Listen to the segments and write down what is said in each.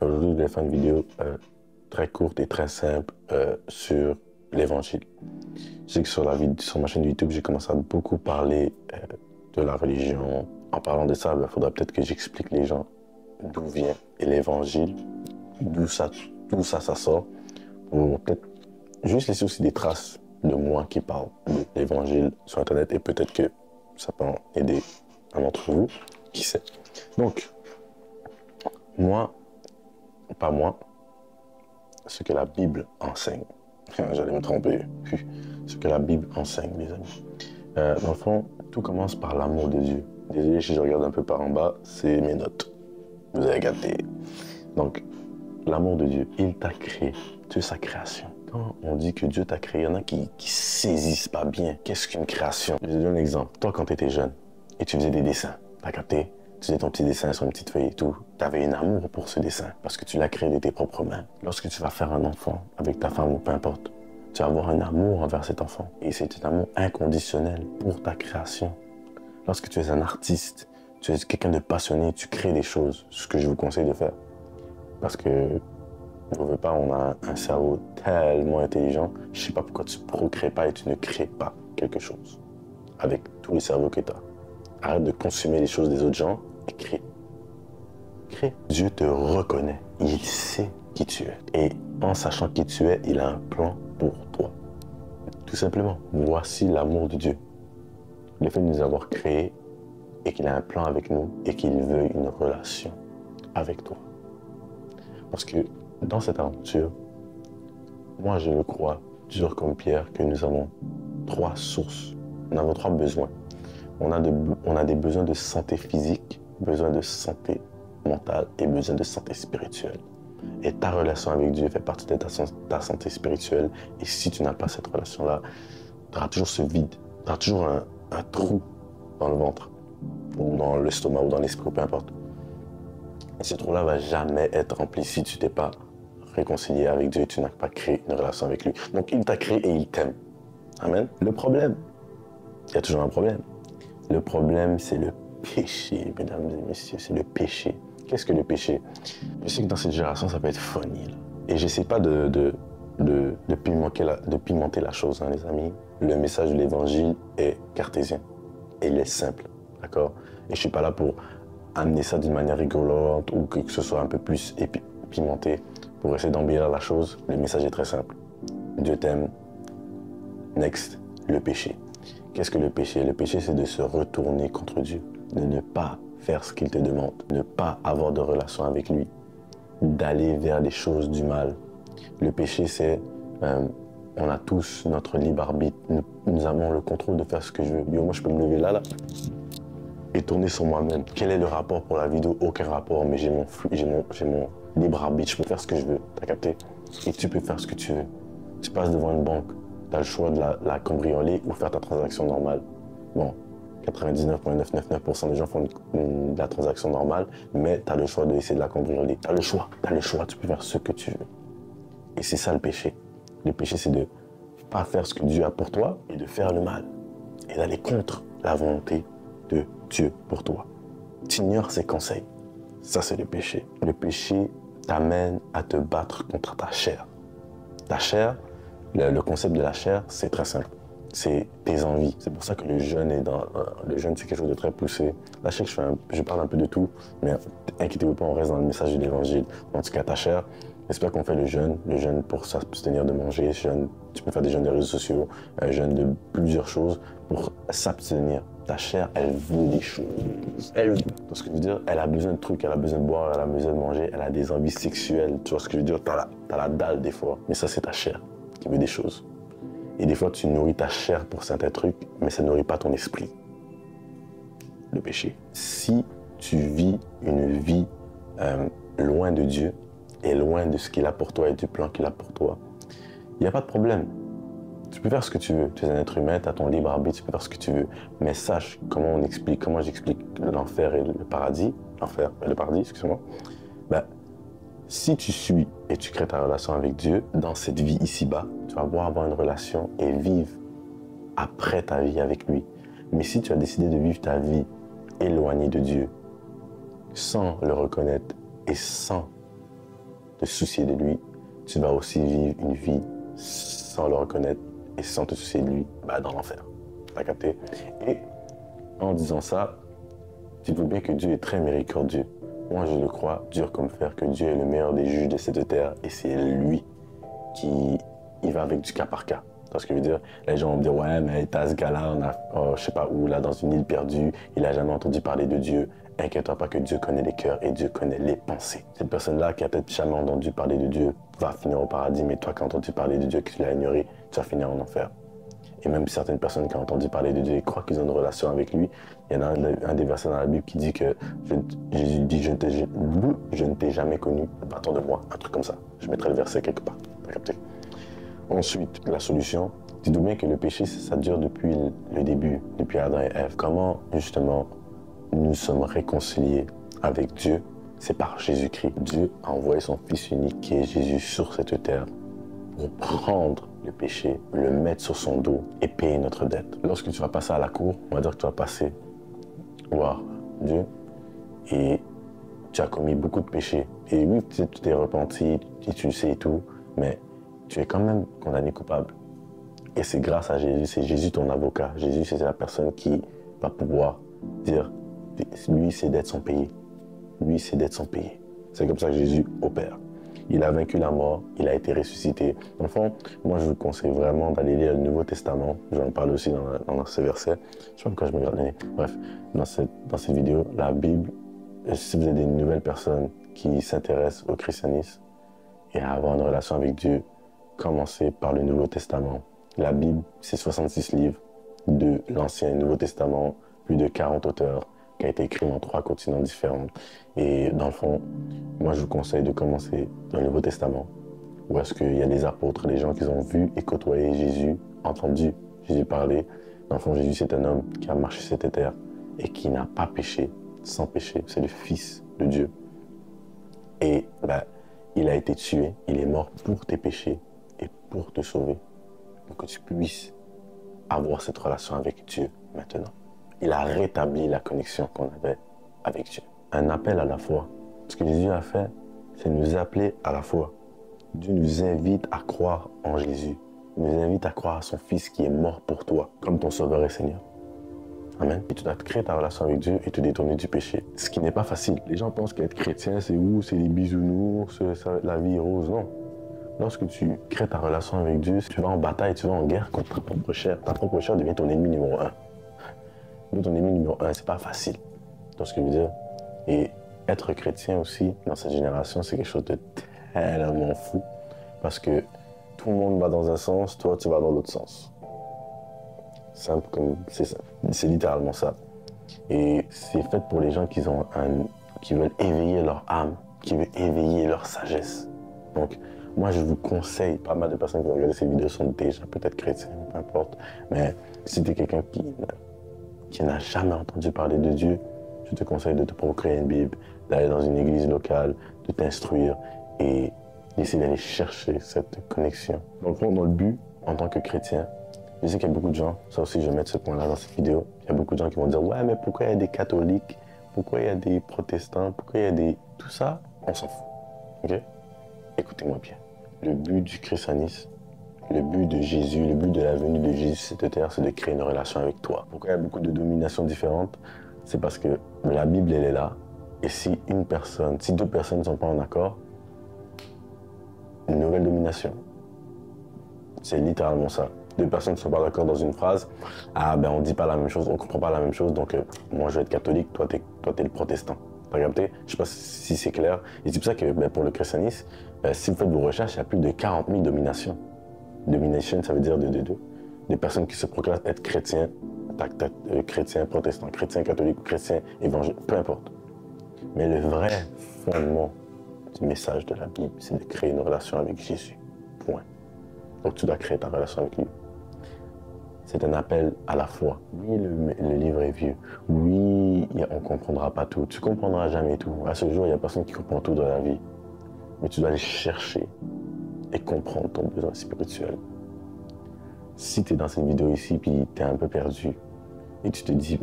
Aujourd'hui, je vais faire une vidéo très courte et très simple sur l'évangile. Je sais que sur ma chaîne YouTube, j'ai commencé à beaucoup parler de la religion. En parlant de ça, il faudra peut-être que j'explique les gens d'où vient l'évangile, d'où ça sort, pour peut-être juste laisser aussi des traces de moi qui parle de l'évangile sur Internet et peut-être que ça peut en aider un d'entre vous, qui sait. Donc, pas moi, ce que la Bible enseigne. J'allais me tromper. Ce que la Bible enseigne, les amis. Dans le fond, tout commence par l'amour de Dieu. Désolé si je regarde un peu par en bas, c'est mes notes. Vous avez capté. Donc, l'amour de Dieu, il t'a créé. Tu es sa création. Quand on dit que Dieu t'a créé, il y en a qui saisissent pas bien. Qu'est-ce qu'une création? Je vais te donner un exemple. Toi, quand tu étais jeune et tu faisais des dessins, t'as capté? Tu faisais ton petit dessin sur une petite feuille et tout. Tu avais un amour pour ce dessin parce que tu l'as créé de tes propres mains. Lorsque tu vas faire un enfant avec ta femme ou peu importe, tu vas avoir un amour envers cet enfant. Et c'est un amour inconditionnel pour ta création. Lorsque tu es un artiste, tu es quelqu'un de passionné, tu crées des choses, ce que je vous conseille de faire. Parce que, on ne veut pas, on a un cerveau tellement intelligent, je ne sais pas pourquoi tu ne procrées pas et tu ne crées pas quelque chose avec tout le cerveau que tu as. Arrête de consommer les choses des autres gens et crée. Crée. Dieu te reconnaît. Il sait qui tu es. Et en sachant qui tu es, il a un plan pour toi. Tout simplement, voici l'amour de Dieu. Le fait de nous avoir créés et qu'il a un plan avec nous et qu'il veut une relation avec toi. Parce que dans cette aventure, moi je le crois, dur comme pierre, que nous avons trois sources. Nous avons trois besoins. On a des besoins de santé physique, besoin de santé mentale et besoin de santé spirituelle. Et ta relation avec Dieu fait partie de ta santé spirituelle. Et si tu n'as pas cette relation-là, tu auras toujours ce vide, tu auras toujours un trou dans le ventre, ou dans l'estomac, ou dans l'esprit, peu importe. Et ce trou-là va jamais être rempli si tu t'es pas réconcilié avec Dieu et tu n'as pas créé une relation avec lui. Donc il t'a créé et il t'aime. Amen. Le problème, il y a toujours un problème. Le problème, c'est le péché, mesdames et messieurs, c'est le péché. Qu'est-ce que le péché? Je sais que dans cette génération, ça peut être funny. Là. Et j'essaie pas de pimenter la chose, hein, les amis. Le message de l'évangile est cartésien. Et il est simple, d'accord? Et je suis pas là pour amener ça d'une manière rigolote ou que ce soit un peu plus pimenté pour essayer d'embellir la chose. Le message est très simple. Dieu t'aime. Next, le péché. Qu'est-ce que le péché? Le péché, c'est de se retourner contre Dieu, de ne pas faire ce qu'il te demande, de ne pas avoir de relation avec lui, d'aller vers les choses du mal. Le péché, c'est, on a tous notre libre arbitre, nous avons le contrôle de faire ce que je veux. Moi, je peux me lever là, et tourner sur moi-même. Quel est le rapport pour la vidéo? Aucun rapport, mais j'ai mon libre arbitre, je peux faire ce que je veux, t'as capté? Et tu peux faire ce que tu veux. Tu passes devant une banque, tu as le choix de la cambrioler ou faire ta transaction normale. Bon, 99,999% des gens font la transaction normale, mais tu as le choix d'essayer de la cambrioler. Tu as le choix, tu peux faire ce que tu veux. Et c'est ça le péché. Le péché, c'est de ne pas faire ce que Dieu a pour toi et de faire le mal. Et d'aller contre la volonté de Dieu pour toi. Tu ignores ses conseils. Ça, c'est le péché. Le péché t'amène à te battre contre ta chair. Ta chair, le concept de la chair, c'est très simple. C'est tes envies. C'est pour ça que le jeûne le jeûne, c'est quelque chose de très poussé. Là, je sais que je parle un peu de tout, mais inquiétez-vous pas, on reste dans le message de l'évangile. En tout cas, ta chair, j'espère qu'on fait le jeûne pour s'abstenir de manger. Tu peux faire des jeûnes de réseaux sociaux, un jeûne de plusieurs choses pour s'abstenir. Ta chair, elle veut des choses. Elle veut. Tu vois ce que je veux dire? Elle a besoin de trucs, elle a besoin de boire, elle a besoin de manger, elle a des envies sexuelles. Tu vois ce que je veux dire? T'as la dalle des fois. Mais ça, c'est ta chair qui veut des choses. Et des fois, tu nourris ta chair pour certains trucs, mais ça ne nourrit pas ton esprit. Le péché. Si tu vis une vie loin de Dieu et loin de ce qu'il a pour toi et du plan qu'il a pour toi, il n'y a pas de problème. Tu peux faire ce que tu veux. Tu es un être humain, tu as ton libre arbitre, tu peux faire ce que tu veux. Mais sache comment j'explique l'enfer et le paradis. L'enfer et le paradis, excuse-moi. Ben, si tu suis et tu crées ta relation avec Dieu, dans cette vie ici-bas, tu vas pouvoir avoir une relation et vivre après ta vie avec lui. Mais si tu as décidé de vivre ta vie éloignée de Dieu, sans le reconnaître et sans te soucier de lui, tu vas aussi vivre une vie sans le reconnaître et sans te soucier de lui, dans l'enfer. T'as capté? Et en disant ça, dites-vous bien que Dieu est très miséricordieux. Moi, je le crois, dur comme fer, que Dieu est le meilleur des juges de cette terre et c'est lui qui il va avec du cas par cas. Tu vois ce que je veux dire? Les gens vont me dire, ouais, mais t'as ce gars-là, je sais pas où, là, dans une île perdue, il a jamais entendu parler de Dieu. Inquiète-toi pas que Dieu connaît les cœurs et Dieu connaît les pensées. Cette personne-là qui a peut-être jamais entendu parler de Dieu va finir au paradis, mais toi qui as entendu parler de Dieu, que tu l'as ignoré, tu vas finir en enfer. Et même certaines personnes qui ont entendu parler de Dieu et croient qu'ils ont une relation avec lui, il y en a un des versets dans la Bible qui dit que Jésus dit, je ne t'ai jamais connu, va-t'en de moi, un truc comme ça. Je mettrai le verset quelque part. T'as capté? Ensuite, la solution, dites-vous bien que le péché, ça dure depuis le début, depuis Adam et Ève. Comment, justement, nous sommes réconciliés avec Dieu? C'est par Jésus-Christ. Dieu a envoyé son Fils unique, qui est Jésus, sur cette terre pour prendre le péché, le mettre sur son dos et payer notre dette. Lorsque tu vas passer à la cour, on va dire que tu vas passer voir Dieu et tu as commis beaucoup de péchés. Et oui, tu t'es repenti, et tu le sais et tout, mais tu es quand même condamné coupable. Et c'est grâce à Jésus, c'est Jésus ton avocat. Jésus, c'est la personne qui va pouvoir dire, lui, ses dettes sont payées. Lui, ses dettes sont payées. C'est comme ça que Jésus opère. Il a vaincu la mort, il a été ressuscité. Enfin, moi, je vous conseille vraiment d'aller lire le Nouveau Testament. Je vais en parler aussi dans ce verset. Je sais pas pourquoi je me regarde. Bref, dans cette vidéo, la Bible, si vous êtes des nouvelles personnes qui s'intéressent au christianisme et à avoir une relation avec Dieu, commencez par le Nouveau Testament. La Bible, c'est 66 livres de l'Ancien et Nouveau Testament, plus de 40 auteurs, qui a été écrit dans 3 continents différents. Et dans le fond, moi je vous conseille de commencer dans le Nouveau Testament, où est-ce qu'il y a des apôtres, des gens qui ont vu et côtoyé Jésus, entendu Jésus parler. Dans le fond, Jésus c'est un homme qui a marché sur cette terre et qui n'a pas péché, sans péché. C'est le Fils de Dieu. Et il a été tué, il est mort pour tes péchés et pour te sauver, pour que tu puisses avoir cette relation avec Dieu maintenant. Il a rétabli la connexion qu'on avait avec Dieu. Un appel à la foi. Ce que Jésus a fait, c'est nous appeler à la foi. Dieu nous invite à croire en Jésus. Il nous invite à croire à son Fils qui est mort pour toi, comme ton Sauveur et Seigneur. Amen. Et tu dois créer ta relation avec Dieu et te détourner du péché. Ce qui n'est pas facile. Les gens pensent qu'être chrétien, c'est où? C'est les bisounours, la vie rose. Non. Lorsque tu crées ta relation avec Dieu, tu vas en bataille, tu vas en guerre contre ta propre chair. Ta propre chair devient ton ennemi numéro 1. Mais ton ennemi numéro 1, c'est pas facile. Tu vois ce que je veux dire? Et être chrétien aussi, dans cette génération, c'est quelque chose de tellement fou. Parce que tout le monde va dans un sens, toi, tu vas dans l'autre sens. Simple comme c'est ça. C'est littéralement ça. Et c'est fait pour les gens qui veulent éveiller leur âme, qui veulent éveiller leur sagesse. Donc, moi, je vous conseille, pas mal de personnes qui vont regarder ces vidéos sont déjà peut-être chrétiens, peu importe. Mais si tu es quelqu'un qui n'a jamais entendu parler de Dieu, je te conseille de te procurer une Bible, d'aller dans une église locale, de t'instruire et d'essayer d'aller chercher cette connexion. Donc, dans le but, en tant que chrétien, je sais qu'il y a beaucoup de gens, ça aussi je vais mettre ce point-là dans cette vidéo, il y a beaucoup de gens qui vont dire « Ouais, mais pourquoi il y a des catholiques? Pourquoi il y a des protestants? Pourquoi il y a des... » Tout ça, on s'en fout. Ok? Écoutez-moi bien. Le but du christianisme, le but de Jésus, le but de la venue de Jésus sur cette terre, c'est de créer une relation avec toi. Pourquoi il y a beaucoup de dominations différentes? C'est parce que la Bible, elle est là. Et si deux personnes ne sont pas en accord, une nouvelle domination. C'est littéralement ça. 2 personnes ne sont pas d'accord dans une phrase. Ah ben on dit pas la même chose, on comprend pas la même chose, donc moi je vais être catholique, toi t'es le protestant. T'as capté? Je sais pas si c'est clair. Et c'est pour ça que pour le christianisme, si vous faites vos recherches, il y a plus de 40 000 dominations. Domination, ça veut dire des personnes qui se proclament être chrétiens, chrétiens protestants, chrétiens catholiques, chrétiens évangéliques, peu importe. Mais le vrai fondement du message de la Bible, c'est de créer une relation avec Jésus. Point. Donc tu dois créer ta relation avec lui. C'est un appel à la foi. Oui, le livre est vieux. Oui, on ne comprendra pas tout. Tu ne comprendras jamais tout. À ce jour, il n'y a personne qui comprend tout dans la vie. Mais tu dois aller chercher et comprendre ton besoin spirituel. Si tu es dans cette vidéo ici, puis tu es un peu perdu, et tu te dis,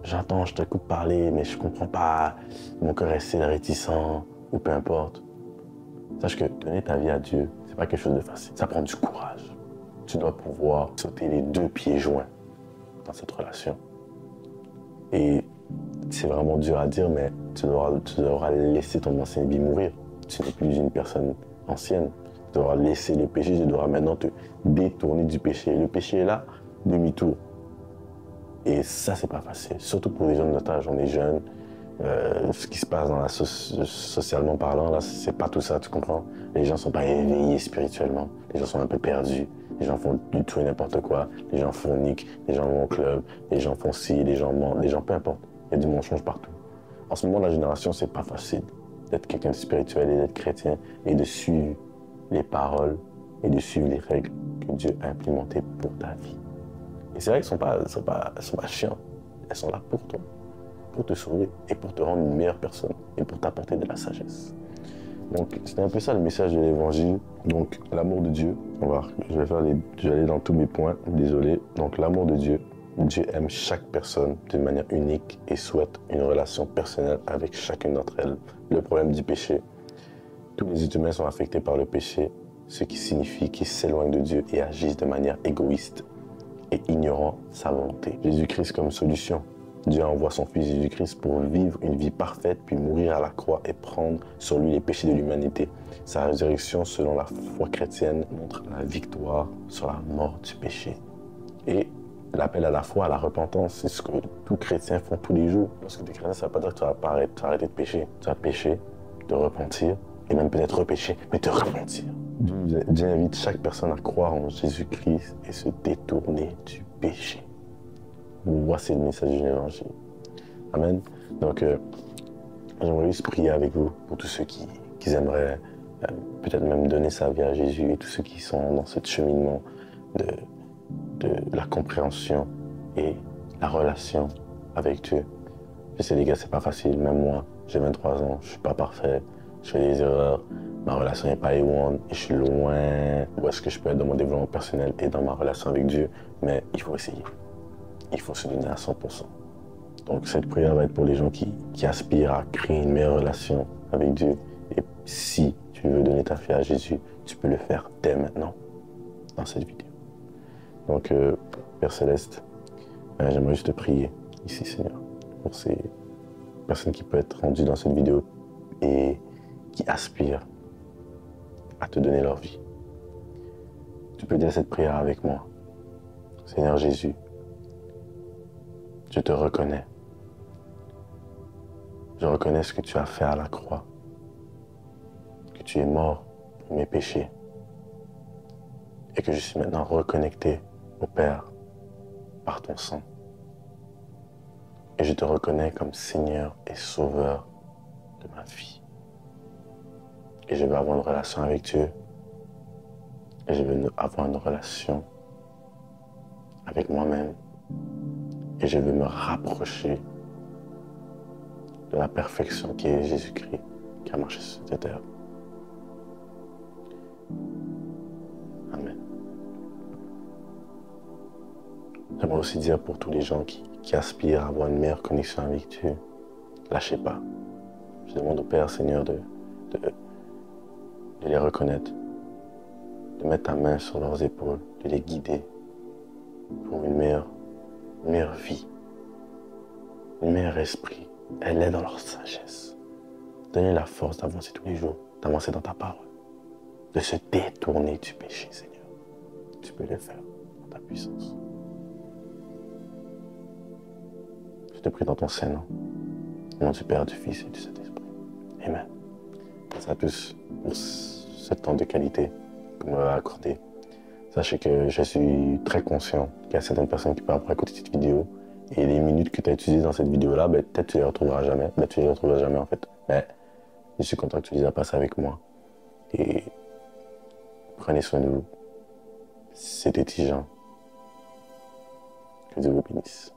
j'entends, je t'écoute parler, mais je ne comprends pas, mon cœur est réticent, ou peu importe. Sache que donner ta vie à Dieu, c'est pas quelque chose de facile. Ça prend du courage. Tu dois pouvoir sauter les 2 pieds joints dans cette relation. Et c'est vraiment dur à dire, mais tu devras laisser ton ancienne vie mourir. Tu n'es plus une personne ancienne. Tu devras laisser le péché, tu devras maintenant te détourner du péché. Le péché est là, demi-tour. Et ça, c'est pas facile. Surtout pour les jeunes de notre âge. On est jeunes. Ce qui se passe dans socialement parlant, là, c'est pas tout ça, tu comprends? Les gens sont pas éveillés spirituellement. Les gens sont un peu perdus. Les gens font du tout et n'importe quoi. Les gens forniquent, les gens vont au club, les gens font ci, les gens mentent, les gens, peu importe. Il y a du mensonge partout. En ce moment, la génération, c'est pas facile d'être quelqu'un de spirituel et d'être chrétien et de suivre les paroles et de suivre les règles que Dieu a implémentées pour ta vie. Et c'est vrai qu'elles sont pas chiantes. Elles sont là pour toi, pour te sauver et pour te rendre une meilleure personne et pour t'apporter de la sagesse. Donc, c'était un peu ça le message de l'évangile. Donc, l'amour de Dieu, je vais aller dans tous mes points, désolé. Donc, l'amour de Dieu, Dieu aime chaque personne d'une manière unique et souhaite une relation personnelle avec chacune d'entre elles. Le problème du péché, tous les êtres humains sont affectés par le péché, ce qui signifie qu'ils s'éloignent de Dieu et agissent de manière égoïste et ignorant sa volonté. Jésus-Christ comme solution. Dieu envoie son Fils Jésus-Christ pour vivre une vie parfaite, puis mourir à la croix et prendre sur lui les péchés de l'humanité. Sa résurrection, selon la foi chrétienne, montre la victoire sur la mort du péché. Et l'appel à la foi, à la repentance, c'est ce que tous les chrétiens font tous les jours. Lorsque tu es chrétien, ça ne veut pas dire que tu vas arrêter de pécher. Tu vas pécher, te repentir, et même peut-être repécher, mais te repentir. Dieu invite chaque personne à croire en Jésus-Christ et se détourner du péché. Voici le message de l'évangile. Amen. Donc, j'aimerais juste prier avec vous pour tous ceux qui aimeraient peut-être même donner sa vie à Jésus et tous ceux qui sont dans ce cheminement de la compréhension et la relation avec Dieu. Je sais, les gars, c'est pas facile. Même moi, j'ai 23 ans, je suis pas parfait, je fais des erreurs, ma relation n'est pas A1 et je suis loin où est-ce que je peux être dans mon développement personnel et dans ma relation avec Dieu. Mais il faut essayer. Il faut se donner à 100%. Donc cette prière va être pour les gens qui aspirent à créer une meilleure relation avec Dieu. Et si tu veux donner ta vie à Jésus, tu peux le faire dès maintenant, dans cette vidéo. Donc, Père Céleste, j'aimerais juste te prier ici, Seigneur, pour ces personnes qui peuvent être rendues dans cette vidéo et qui aspirent à te donner leur vie. Tu peux dire cette prière avec moi. Seigneur Jésus, je te reconnais. Je reconnais ce que tu as fait à la croix, que tu es mort pour mes péchés et que je suis maintenant reconnecté au Père par ton sang. Et je te reconnais comme Seigneur et Sauveur de ma vie. Et je veux avoir une relation avec Dieu. Et je veux avoir une relation avec moi-même. Et je veux me rapprocher de la perfection qui est Jésus-Christ, qui a marché sur cette terre. Amen. J'aimerais aussi dire pour tous les gens qui aspirent à avoir une meilleure connexion avec Dieu, lâchez pas. Je demande au Père, Seigneur, de les reconnaître, de mettre ta main sur leurs épaules, de les guider pour une meilleure vie, un meilleur esprit. Elle est dans leur sagesse. Donnez la force d'avancer tous les jours, d'avancer dans ta parole, de se détourner du péché, Seigneur. Tu peux le faire dans ta puissance. Je te prie dans ton Saint-Nom, au nom du Père, du Fils et du Saint-Esprit. Amen. Merci à tous pour ce temps de qualité que vous m'avez accordé. Sachez que je suis très conscient qu'il y a certaines personnes qui peuvent après écouter cette vidéo et les minutes que tu as utilisées dans cette vidéo-là, ben, peut-être tu les retrouveras jamais. Ben, tu les retrouveras jamais en fait. Mais je suis content que tu les as passées avec moi. Et prenez soin de vous. C'était Tijan. Que Dieu vous bénisse.